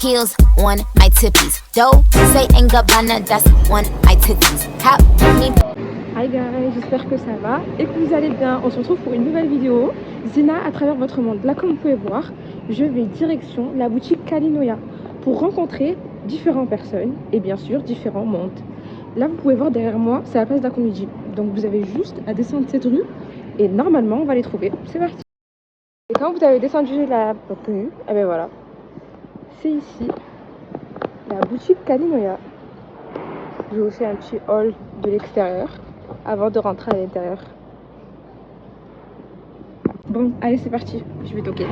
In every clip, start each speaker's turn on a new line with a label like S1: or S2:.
S1: Heels on my tippies. Dough, say ain't Gabbana, that's on my titties. How me.
S2: Hi guys, j'espère que ça va et que vous allez bien. On se retrouve pour une nouvelle vidéo. Zina à travers votre monde. Là, comme vous pouvez voir, je vais direction la boutique Kalinoya pour rencontrer différentes personnes et bien sûr différents mondes. Là, vous pouvez voir derrière moi, c'est la place d'Akomidi. Donc vous avez juste à descendre cette rue et normalement on va les trouver. C'est parti. Et quand vous avez descendu la rue, et bien voilà, c'est ici la boutique Kalinoya. Je vous fais un petit haul de l'extérieur avant de rentrer à l'intérieur. Bon, allez, c'est parti. Je vais toquer.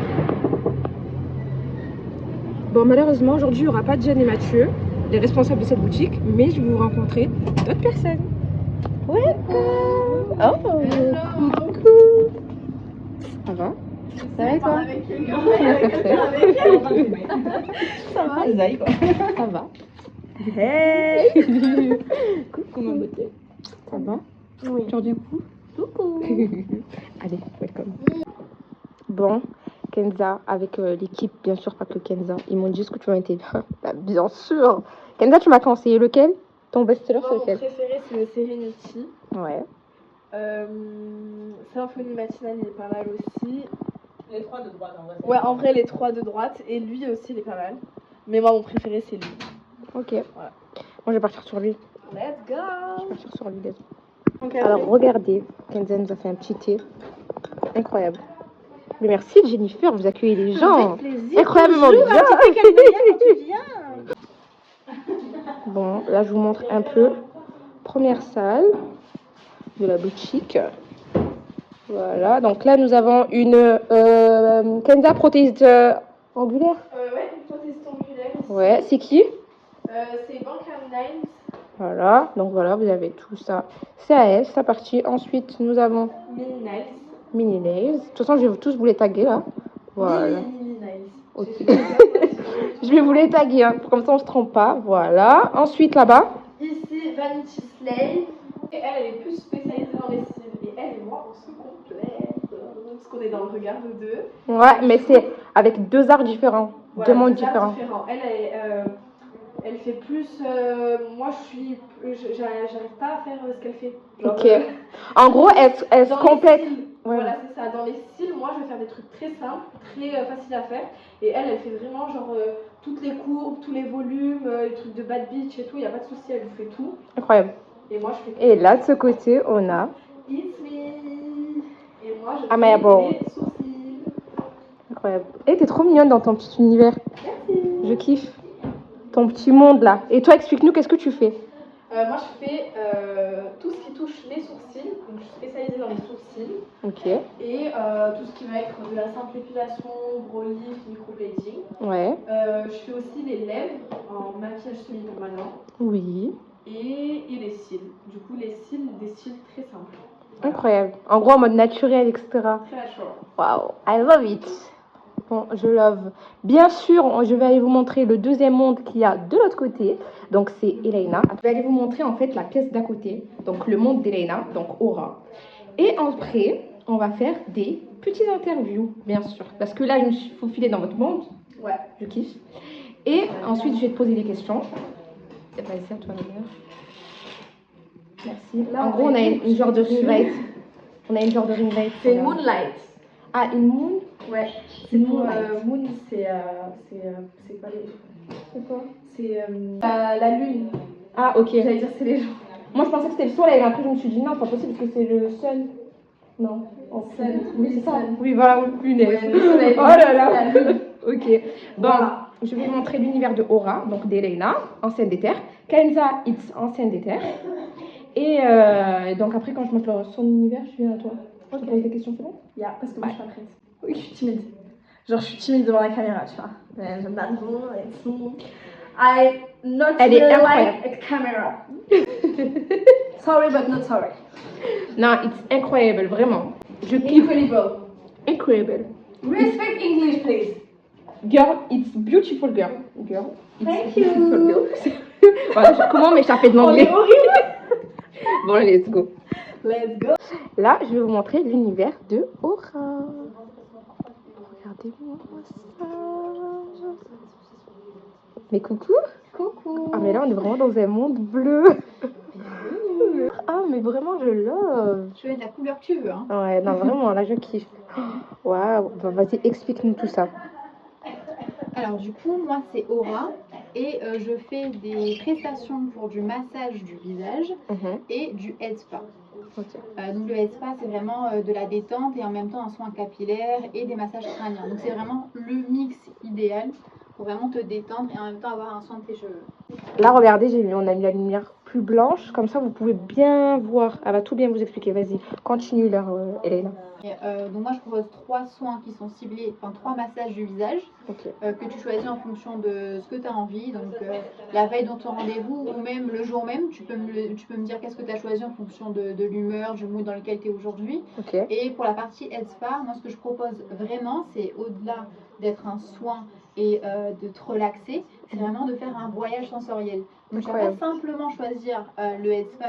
S2: Bon, malheureusement, aujourd'hui, il n'y aura pas de Jeanne et Mathieu, les responsables de cette boutique, mais je vais vous rencontrer d'autres personnes. Welcome! Oh, coucou! Ça va? Ça va et toi? Ça va, Zaï, quoi. Ça va? Hey! Coucou ma beauté. Ça va? Oui. Tu as du coup? Coucou. Allez, welcome. Bon, Kenza avec l'équipe, bien sûr pas que Kenza. Ils m'ont dit ce que tu m'as été bien. Bah, bien sûr. Kenza, tu m'as conseillé lequel? Ton best-seller, c'est lequel?
S3: Mon préféré, c'est le Serenity.
S2: Ouais.
S3: Symphonie matinale, il est pas mal aussi.
S4: Les trois de droite, en vrai.
S3: Ouais, en vrai, les trois de droite. Et lui aussi, il est pas mal. Mais moi, mon préféré, c'est lui.
S2: Ok.
S3: Voilà.
S2: Moi, je vais partir sur lui.
S3: Let's go!
S2: Je vais partir sur lui, let's go.
S3: Okay,
S2: alors, regardez. Kenza nous a fait un petit thé. Incroyable. Mais merci, Jennifer. Vous accueillez les gens.
S3: Avec plaisir.
S2: Incroyablement
S3: bien.
S2: Bon, là, je vous montre un peu. Première salle de la boutique. Voilà. Donc là, nous avons une Kenza prothèse angulaire.
S3: Ouais, une prothèse angulaire.
S2: Ouais, c'est qui?
S3: C'est Banker Nines.
S2: Voilà. Donc voilà, vous avez tout ça. C'est à elle, sa partie. Ensuite, nous avons
S3: Mini Niles.
S2: Mini Nails. De toute façon, je vais tous vous les taguer là. Voilà.
S3: Mini Niles.
S2: Ok. Je vais vous les taguer, hein, comme ça on se trompe pas. Voilà. Ensuite, là-bas.
S3: Ici, Vanity Slay. Et elle est plus spécialisée dans les cils. Et elle et moi, on se complète. Parce qu'on est dans le regard de deux.
S2: Ouais, mais c'est avec deux arts différents.
S3: Voilà,
S2: deux mondes
S3: deux arts
S2: différents.
S3: différents. Elle fait plus. Moi, j'arrive pas à faire ce qu'elle fait. Genre,
S2: Ok. En gros, elle se
S3: dans les
S2: complète.
S3: cils,
S2: Ouais.
S3: Voilà, c'est ça. Dans les styles, moi, je vais faire des trucs très simples, très faciles à faire. Et elle fait vraiment genre toutes les courbes, tous les volumes, les trucs de bad bitch et tout. Il n'y a pas de souci, elle vous fait tout.
S2: Incroyable.
S3: Et moi, je fais.
S2: Et là, de ce côté, on a.
S3: It's me. Et moi, je
S2: Amaya
S3: fais
S2: Ball.
S3: les sourcils.
S2: Incroyable. Et t'es trop mignonne dans ton petit univers.
S3: Merci.
S2: Je kiffe. Ton petit monde là. Et toi, explique-nous, qu'est-ce que tu fais?
S3: Moi, je fais tout ce qui touche les sourcils. Donc, je suis spécialisée dans les sourcils.
S2: Ok.
S3: Et tout ce qui va être de la simple épilation, brow lift, microblading.
S2: Ouais.
S3: Je fais aussi les lèvres en maquillage semi-permanent.
S2: Oui.
S3: Et les cils. Du coup, les cils, des cils très simples.
S2: Incroyable. En gros, en mode naturel, etc.
S3: Très naturel.
S2: Wow. I love it. Bon, je love. Bien sûr, je vais aller vous montrer le deuxième monde qu'il y a de l'autre côté. Donc, c'est Elena. Je vais aller vous montrer en fait la pièce d'à côté. Donc, le monde d'Elena, donc Aura. Et après, on va faire des petites interviews, bien sûr. Parce que là, je me suis faufilée dans votre monde.
S3: Ouais.
S2: Je kiffe. Et ensuite, je vais te poser des questions. Vas-y, à toi, la Merci.
S3: Là,
S2: en gros, on a une genre de ring light. On a une genre de ring light.
S3: C'est une moonlight.
S2: Ah, une moon?
S3: Ouais. C'est pour
S2: Moonlight.
S3: moon, c'est pas les. C'est quoi? C'est la lune.
S2: Ah, ok.
S3: J'allais dire c'est les gens.
S2: Moi, je pensais que c'était le soleil. Après, je me suis dit non, c'est pas possible parce que c'est le sun. Non. Oh,
S3: Sun.
S2: Oui, c'est ça.
S3: Sun.
S2: Oui, voilà, lunettes.
S3: Ouais, le soleil.
S2: Oh là là.
S3: La lune.
S2: Ok. Bon,
S3: Voilà.
S2: je vais vous montrer l'univers de Aura, donc d'Elena, ancienne des terres. Kenza, it's ancienne des terres. Et donc après, quand je montre son univers, je viens à toi. Je te pose des questions, c'est bon?
S3: Yeah, parce que moi, je suis pas prête.
S2: Oui.
S3: Je suis timide. Genre, je suis timide devant la caméra, tu vois. J'aime pas trop et tout. I'm not
S2: Elle est
S3: really
S2: incroyable.
S3: like a camera. Sorry, but not sorry.
S2: Non, it's incroyable, vraiment. Je kiffe.
S3: Incredible.
S2: Incredible.
S3: Respect English, please.
S2: Girl, it's beautiful girl. Girl, it's
S3: Thank
S2: beautiful
S3: you.
S2: girl. Voilà, comment m'échapper de
S3: On
S2: l'anglais?
S3: est horrible.
S2: Bon, let's go.
S3: Let's go.
S2: Là, je vais vous montrer l'univers de Aura. Regardez-moi ça. Mais coucou.
S5: Coucou.
S2: Ah mais là on est vraiment dans un monde bleu. Ah mais vraiment je love.
S5: Je vais mettre la couleur que tu veux. Hein.
S2: Ouais, non vraiment là je kiffe. Waouh, bah, vas-y explique-nous tout ça.
S5: Alors du coup, moi c'est Aura et je fais des prestations pour du massage du visage et du head spa.
S2: Ok.
S5: Donc le head spa c'est vraiment de la détente et en même temps un soin capillaire et des massages crâniens. Donc c'est vraiment le mix idéal pour vraiment te détendre et en même temps avoir un soin de tes cheveux.
S2: Là regardez, on a mis la lumière plus blanche, comme ça vous pouvez bien voir. Elle va tout bien vous expliquer, vas-y, continue là Elena.
S5: Donc moi je propose 3 soins qui sont ciblés, enfin 3 massages du visage que tu choisis en fonction de ce que tu as envie. Donc la veille de ton rendez-vous ou même le jour même, tu peux me dire qu'est-ce que tu as choisi en fonction de l'humeur, du mood dans lequel tu es aujourd'hui. Et pour la partie head spa, moi ce que je propose vraiment, c'est au-delà d'être un soin et de te relaxer, c'est vraiment de faire un voyage sensoriel. Donc tu vas pas simplement choisir le head spa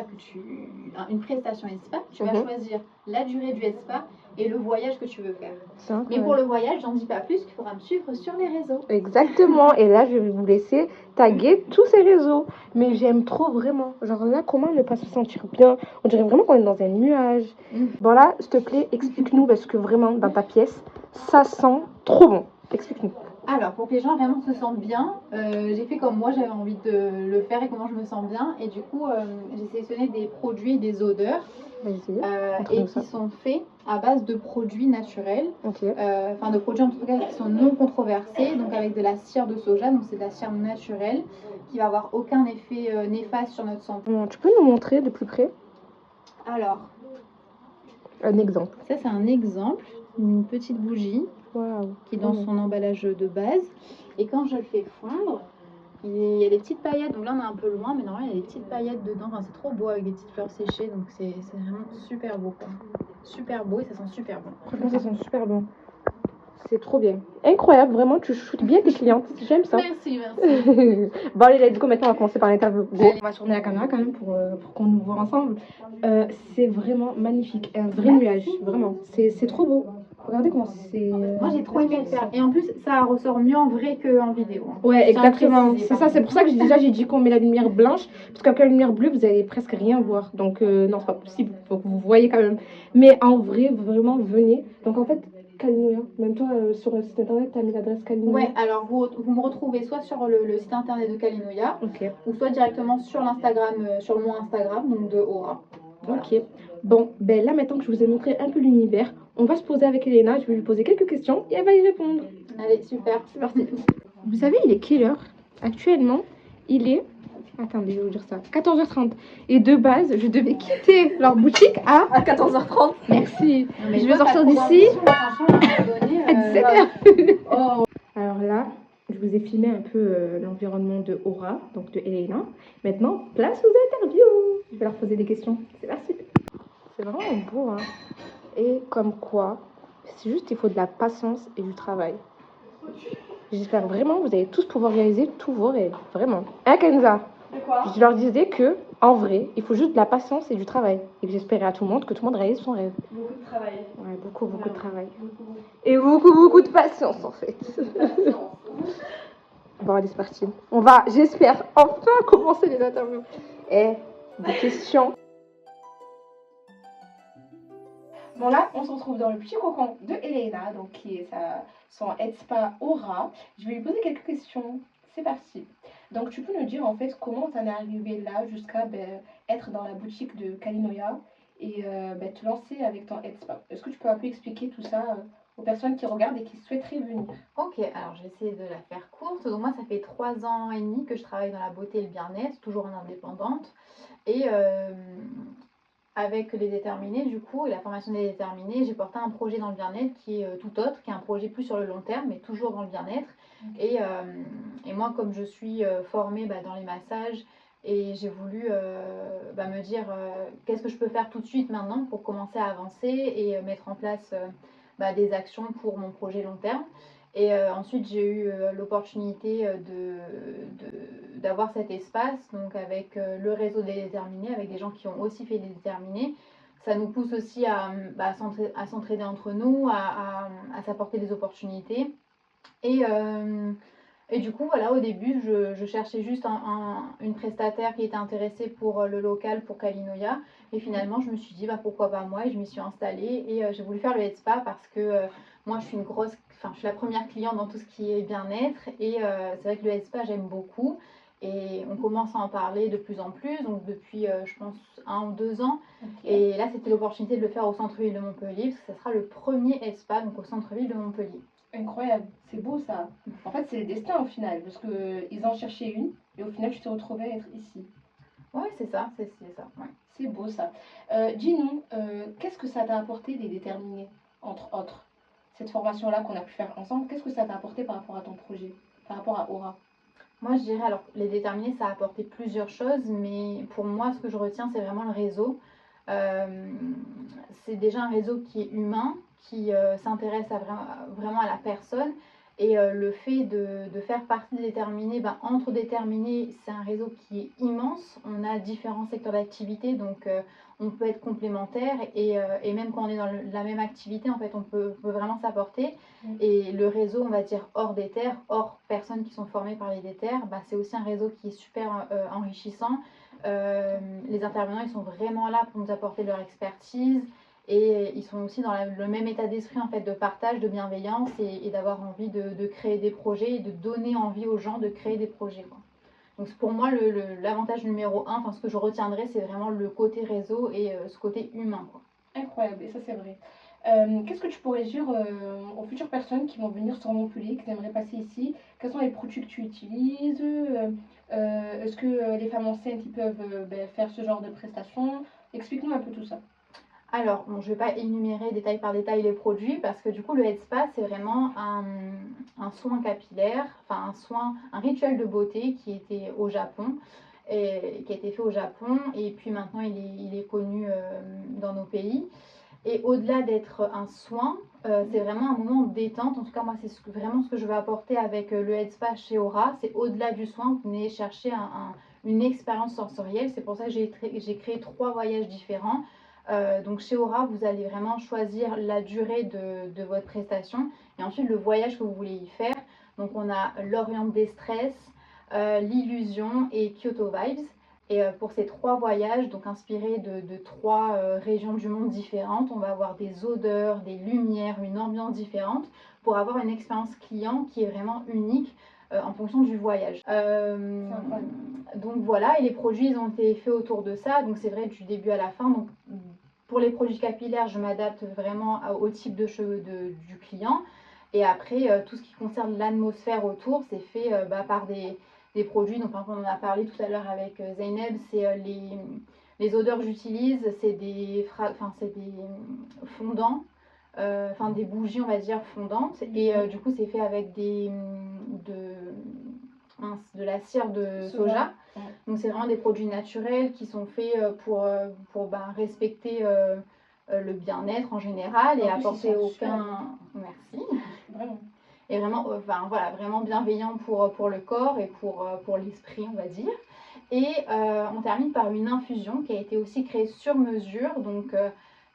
S5: une prestation head spa, tu vas choisir la durée du head spa et le voyage que tu veux faire. Mais pour le voyage, j'en dis pas plus, qu'il faudra me suivre sur les réseaux.
S2: Exactement, et là je vais vous laisser taguer tous ces réseaux. Mais j'aime trop vraiment. Genre là, comment ne pas se sentir bien? On dirait vraiment qu'on est dans un nuage. Bon là, s'il te plaît, explique-nous parce que vraiment dans ta pièce, ça sent trop bon. Explique-nous.
S5: Alors, pour que les gens vraiment se sentent bien, j'ai fait comme moi, j'avais envie de le faire et comment je me sens bien. Et du coup, j'ai sélectionné des produits et des odeurs et qui sont faits à base de produits naturels. Enfin, de produits en tout cas qui sont non controversés, donc avec de la cire de soja, donc c'est de la cire naturelle qui va avoir aucun effet néfaste sur notre santé.
S2: Tu peux nous montrer de plus près?
S5: Alors,
S2: un exemple.
S5: Ça, c'est un exemple, une petite bougie. Qui est dans son emballage de base. Et quand je le fais fondre, il y a des petites paillettes. Donc là, on est un peu loin, mais normalement, il y a des petites paillettes dedans. Enfin, c'est trop beau avec des petites fleurs séchées. Donc c'est vraiment super beau, quoi. Super beau et ça sent super bon.
S2: Franchement, ça sent super bon. C'est trop bien. Incroyable, vraiment, tu shootes bien tes clientes. J'aime ça.
S5: Merci.
S2: Bon, allez, let's go. Maintenant, on va commencer par l'interview. On va tourner la caméra quand même pour qu'on nous voit ensemble. C'est vraiment magnifique. Un vrai nuage, vraiment. C'est trop beau. Regardez comment c'est.
S5: Moi j'ai trop aimé le faire. Et en plus, ça ressort mieux en vrai qu'en vidéo.
S2: Ouais, exactement. C'est ça, c'est pour ça que j'ai dit qu'on met la lumière blanche. Parce qu'avec la lumière bleue, vous allez presque rien voir. Donc, non, c'est pas possible. Faut que vous voyez quand même. Mais en vrai, vraiment, venez. Donc, en fait, Kalinoya, même toi, sur le site internet, tu as mis l'adresse Kalinoya.
S5: Ouais, alors vous me retrouvez soit sur le site internet de Kalinoya, ou soit directement sur l'Instagram, sur mon Instagram, donc de Aura. Voilà.
S2: Ok. Bon, ben là, maintenant que je vous ai montré un peu l'univers, on va se poser avec Elena. Je vais lui poser quelques questions et elle va y répondre.
S5: Allez, super, c'est parti.
S2: Vous savez, il est quelle heure? Actuellement, il est... Attendez, je vais vous dire ça. 14h30. Et de base, je devais quitter leur boutique à
S3: 14h30.
S2: Merci. Je vais sortir d'ici. Alors là, je vous ai filmé un peu l'environnement de Aura, donc de Elena. Maintenant, place aux interviews. Je vais leur poser des questions. C'est parti. C'est vraiment beau, hein. Et comme quoi, c'est juste il faut de la patience et du travail. J'espère vraiment que vous allez tous pouvoir réaliser tous vos rêves. Vraiment. Hein, Kenza?
S3: De quoi?
S2: Je leur disais que, en vrai, il faut juste de la patience et du travail. Et que j'espérais à tout le monde que tout le monde réalise son rêve.
S3: Beaucoup de travail.
S2: Ouais, beaucoup de travail. Et beaucoup de patience, en fait. Bon, allez, c'est parti. On va, j'espère, enfin commencer les interviews. Et des questions. Bon, là, on se retrouve dans le petit cocon de Elena, donc qui est son head spa Aura. Je vais lui poser quelques questions. C'est parti. Donc, tu peux nous dire en fait comment t'en es arrivé là jusqu'à être dans la boutique de Kalinoya et te lancer avec ton head spa. Est-ce que tu peux un peu expliquer tout ça aux personnes qui regardent et qui souhaiteraient venir?
S5: Ok, alors je vais essayer de la faire courte. Donc moi, ça fait 3 ans et demi que je travaille dans la beauté et le bien-être, toujours en indépendante. Et avec les déterminés, du coup, et la formation des déterminés, j'ai porté un projet dans le bien-être qui est tout autre, qui est un projet plus sur le long terme, mais toujours dans le bien-être. Et moi, comme je suis formée dans les massages, et j'ai voulu me dire qu'est-ce que je peux faire tout de suite maintenant pour commencer à avancer et mettre en place des actions pour mon projet long terme. Et ensuite, j'ai eu l'opportunité d'avoir cet espace, donc avec le réseau des déterminés, avec des gens qui ont aussi fait des déterminés. Ça nous pousse aussi à s'entraider entre nous, à s'apporter des opportunités. Et Et du coup, voilà, au début, je cherchais juste une prestataire qui était intéressée pour le local, pour Kalinoya. Et finalement, je me suis dit, bah, pourquoi pas moi? Et je m'y suis installée. Et j'ai voulu faire le head spa parce que moi, je suis la première cliente dans tout ce qui est bien-être. Et c'est vrai que le head spa, j'aime beaucoup. Et on commence à en parler de plus en plus, donc depuis, je pense, 1 ou 2 ans. Et là, c'était l'opportunité de le faire au centre-ville de Montpellier, parce que ça sera le premier head spa, donc au centre-ville de Montpellier.
S3: Incroyable, c'est beau ça. En fait, c'est le destin au final, parce qu'ils en cherchaient une, et au final, tu t'es retrouvée à être ici.
S5: Ouais, c'est ça, ouais.
S3: C'est beau ça. Dis-nous, qu'est-ce que ça t'a apporté les déterminés, entre autres? Cette formation-là qu'on a pu faire ensemble, qu'est-ce que ça t'a apporté par rapport à ton projet, par rapport à Aura?
S5: Moi, je dirais, alors, les déterminés, ça a apporté plusieurs choses, mais pour moi, ce que je retiens, c'est vraiment le réseau. C'est déjà un réseau qui est humain, qui s'intéresse vraiment à la personne. Et le fait de faire partie des déterminés, entre déterminés, c'est un réseau qui est immense. On a différents secteurs d'activité, donc on peut être complémentaires. Et même quand on est dans la même activité, en fait, on peut vraiment s'apporter. Et le réseau, on va dire, hors déter, hors personnes qui sont formées par les déter, c'est aussi un réseau qui est super enrichissant. Les intervenants, ils sont vraiment là pour nous apporter leur expertise et ils sont aussi dans le même état d'esprit en fait de partage, de bienveillance et d'avoir envie de créer des projets et de donner envie aux gens de créer des projets, quoi. Donc pour moi, l'avantage numéro 1, enfin ce que je retiendrai, c'est vraiment le côté réseau et ce côté humain, quoi.
S3: Incroyable, et ça c'est vrai. Qu'est-ce que tu pourrais dire aux futures personnes qui vont venir sur Montpellier, qui aimeraient passer ici? Quels sont les produits que tu utilises? Est-ce que les femmes enceintes ils peuvent faire ce genre de prestations? Explique-nous un peu tout ça.
S5: Alors, bon, je ne vais pas énumérer détail par détail les produits parce que du coup, le head spa, c'est vraiment un soin capillaire, enfin un rituel de beauté qui était au Japon et qui a été fait au Japon et puis maintenant il est connu dans nos pays. Et au-delà d'être un soin, c'est vraiment un moment de détente. En tout cas, moi, c'est vraiment ce que je veux apporter avec le head spa chez Aura. C'est au-delà du soin, vous venez chercher une expérience sensorielle. C'est pour ça que j'ai créé 3 voyages différents. Donc chez Aura, vous allez vraiment choisir la durée de votre prestation et ensuite le voyage que vous voulez y faire. Donc on a l'Orient Destress, l'Illusion et Kyoto Vibes. Et pour ces 3 voyages, donc inspirés de 3 régions du monde différentes, on va avoir des odeurs, des lumières, une ambiance différente pour avoir une expérience client qui est vraiment unique en fonction du voyage. Donc voilà, et les produits ils ont été faits autour de ça, donc c'est vrai du début à la fin. Donc pour les produits capillaires, je m'adapte vraiment au type de cheveux du client. Et après, tout ce qui concerne l'atmosphère autour, c'est fait par des produits. Donc par exemple, on en a parlé tout à l'heure avec Zeynep, c'est les odeurs que j'utilise, c'est des fondants. Des bougies on va dire fondantes et du coup c'est fait avec de la cire de soja. Donc c'est vraiment des produits naturels qui sont faits pour respecter le bien-être en général et apporter aucun... Merci.
S3: Vraiment.
S5: Et vraiment, vraiment bienveillant pour le corps et pour l'esprit, on va dire. Et on termine par une infusion qui a été aussi créée sur mesure. Donc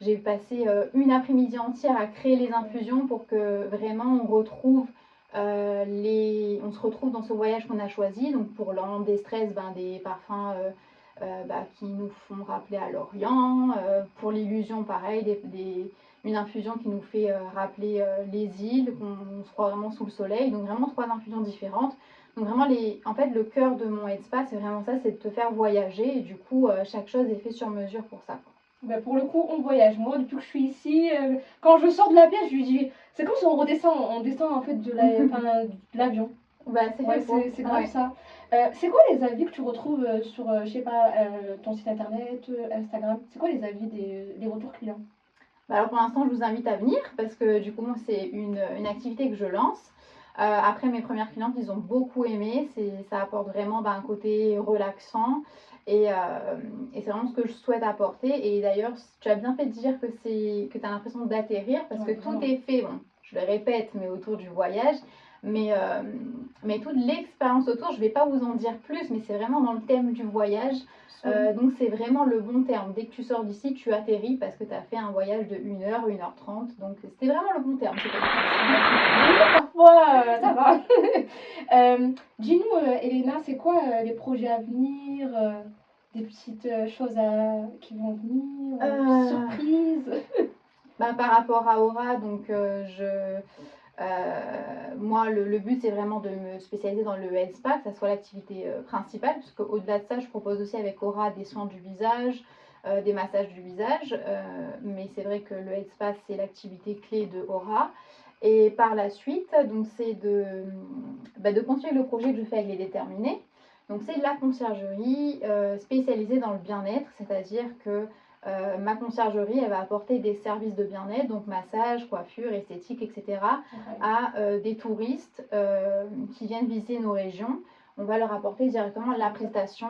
S5: j'ai passé une après-midi entière à créer les infusions pour que vraiment on se retrouve dans ce voyage qu'on a choisi. Donc pour l'Orient Destress, des parfums qui nous font rappeler à l'Orient. Pour l'Illusion, pareil, une infusion qui nous fait rappeler les îles, qu'on se croit vraiment sous le soleil. Donc vraiment 3 infusions différentes. Donc vraiment, en fait, le cœur de mon head spa, c'est vraiment ça, c'est de te faire voyager. Et du coup, chaque chose est fait sur mesure pour ça.
S3: Pour le coup, on voyage. Moi, depuis que je suis ici, quand je sors de la pièce, je lui dis, c'est comme si on descend en fait de l'avion. C'est grave ça. C'est quoi les avis que tu retrouves sur, je sais pas, ton site internet, Instagram? C'est quoi les avis des retours clients?
S5: Alors pour l'instant, je vous invite à venir parce que du coup, c'est une activité que je lance. Après, mes premières clientes, ils ont beaucoup aimé. Ça apporte vraiment un côté relaxant. Et c'est vraiment ce que je souhaite apporter. Et d'ailleurs, tu as bien fait de dire que tu as l'impression d'atterrir parce que tout est fait, bon, je le répète, mais autour du voyage. Mais toute l'expérience autour, je ne vais pas vous en dire plus, mais c'est vraiment dans le thème du voyage. Donc c'est vraiment le bon terme. Dès que tu sors d'ici, tu atterris parce que tu as fait un voyage de 1h, 1h30. Donc c'était vraiment le bon terme.
S3: Parfois, ça va. Dis-nous, Elena, c'est quoi les projets à venir, des petites choses qui vont venir, surprises?
S5: Par rapport à Aura, donc moi, le but, c'est vraiment de me spécialiser dans le health spa, que ça soit l'activité principale, parce qu'au-delà de ça, je propose aussi avec Aura des soins du visage, des massages du visage, mais c'est vrai que le health spa, c'est l'activité clé de Aura. Et par la suite, donc c'est de continuer le projet que je fais avec les déterminés. Donc c'est de la conciergerie spécialisée dans le bien-être, c'est-à-dire que ma conciergerie, elle va apporter des services de bien-être, donc massage, coiffure, esthétique, etc., à des touristes qui viennent visiter nos régions. On va leur apporter directement la prestation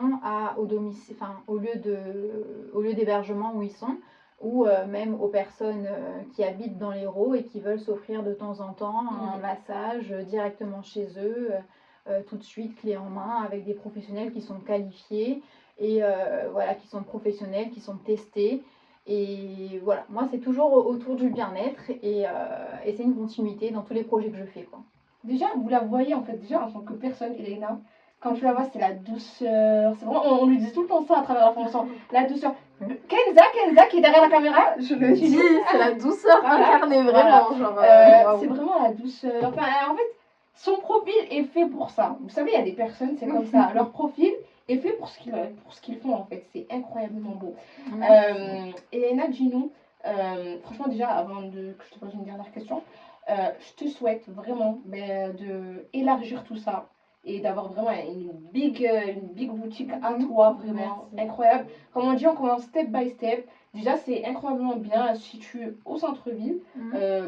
S5: au domicile, au lieu d'hébergement où ils sont, ou même aux personnes qui habitent dans l'Hérault et qui veulent s'offrir de temps en temps un massage directement chez eux, tout de suite, clé en main, avec des professionnels qui sont qualifiés et voilà, qui sont professionnels, qui sont testés. Et voilà, moi c'est toujours autour du bien-être et c'est une continuité dans tous les projets que je fais, quoi.
S3: Déjà, vous la voyez en fait, déjà en tant que personne, Elena, quand tu la vois, c'est la douceur. C'est vraiment, on lui dit tout le temps ça à travers la formation, la douceur. Kenza qui est derrière la caméra,
S2: je le dis, c'est la douceur incarnée, vraiment.
S3: Voilà. C'est vraiment la douceur. Enfin, en fait, son profil est fait pour ça. Vous savez, il y a des personnes, c'est comme ça. Leur profil est fait pour ce qu'ils font en fait. C'est incroyablement beau. Elena, dis-nous, franchement, déjà, avant que je te pose une dernière question, je te souhaite vraiment de élargir tout ça et d'avoir vraiment une big boutique à toi, vraiment incroyable. Comme on dit, on commence step by step. Déjà, c'est incroyablement bien situé au centre-ville,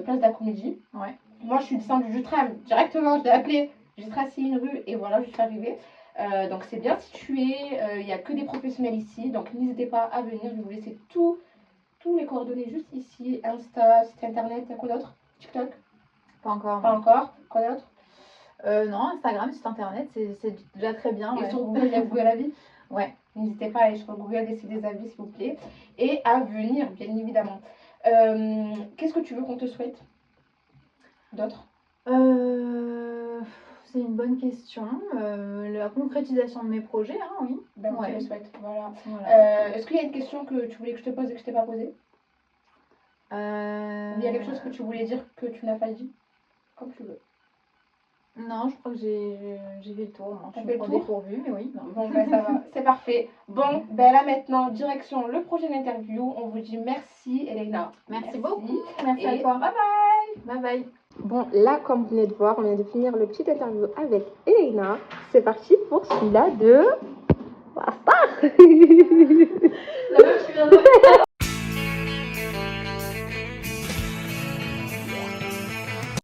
S3: place de la Comédie.
S5: Ouais.
S3: Moi, je suis descendue du tram directement, je l'ai appelé, j'ai tracé une rue et voilà, je suis arrivée. Donc, c'est bien situé, il n'y a que des professionnels ici, donc n'hésitez pas à venir. Je vais vous laisser tous les coordonnées juste ici, Insta, site internet, quoi d'autre? TikTok?
S5: Pas encore.
S3: Pas encore. Quoi d'autre?
S5: Non, Instagram, site internet, c'est déjà très bien.
S3: Et sur Google, il y a Google Avis.
S5: Ouais.
S3: N'hésitez pas à aller sur Google, laisser des avis s'il vous plaît. Et à venir, bien évidemment. Qu'est-ce que tu veux qu'on te souhaite d'autre?
S5: C'est une bonne question. La concrétisation de mes projets, oui.
S3: On te le souhaite. Voilà. Est-ce qu'il y a une question que tu voulais que je te pose et que je t'ai pas posée? Il y a quelque chose que tu voulais dire que tu n'as pas dit? Comme tu veux.
S5: Non, je crois que j'ai fait le tour.
S3: Tu fais le tour
S5: dépourvu, mais oui.
S3: Bon, ça va, c'est parfait. Bon, là maintenant, direction le projet d'interview. On vous dit merci, Elena.
S5: Merci beaucoup. Merci à toi.
S3: Bye bye.
S5: Bye bye.
S2: Bon, là, comme vous venez de voir, on vient de finir le petit interview avec Elena. C'est parti pour celui-là de la star.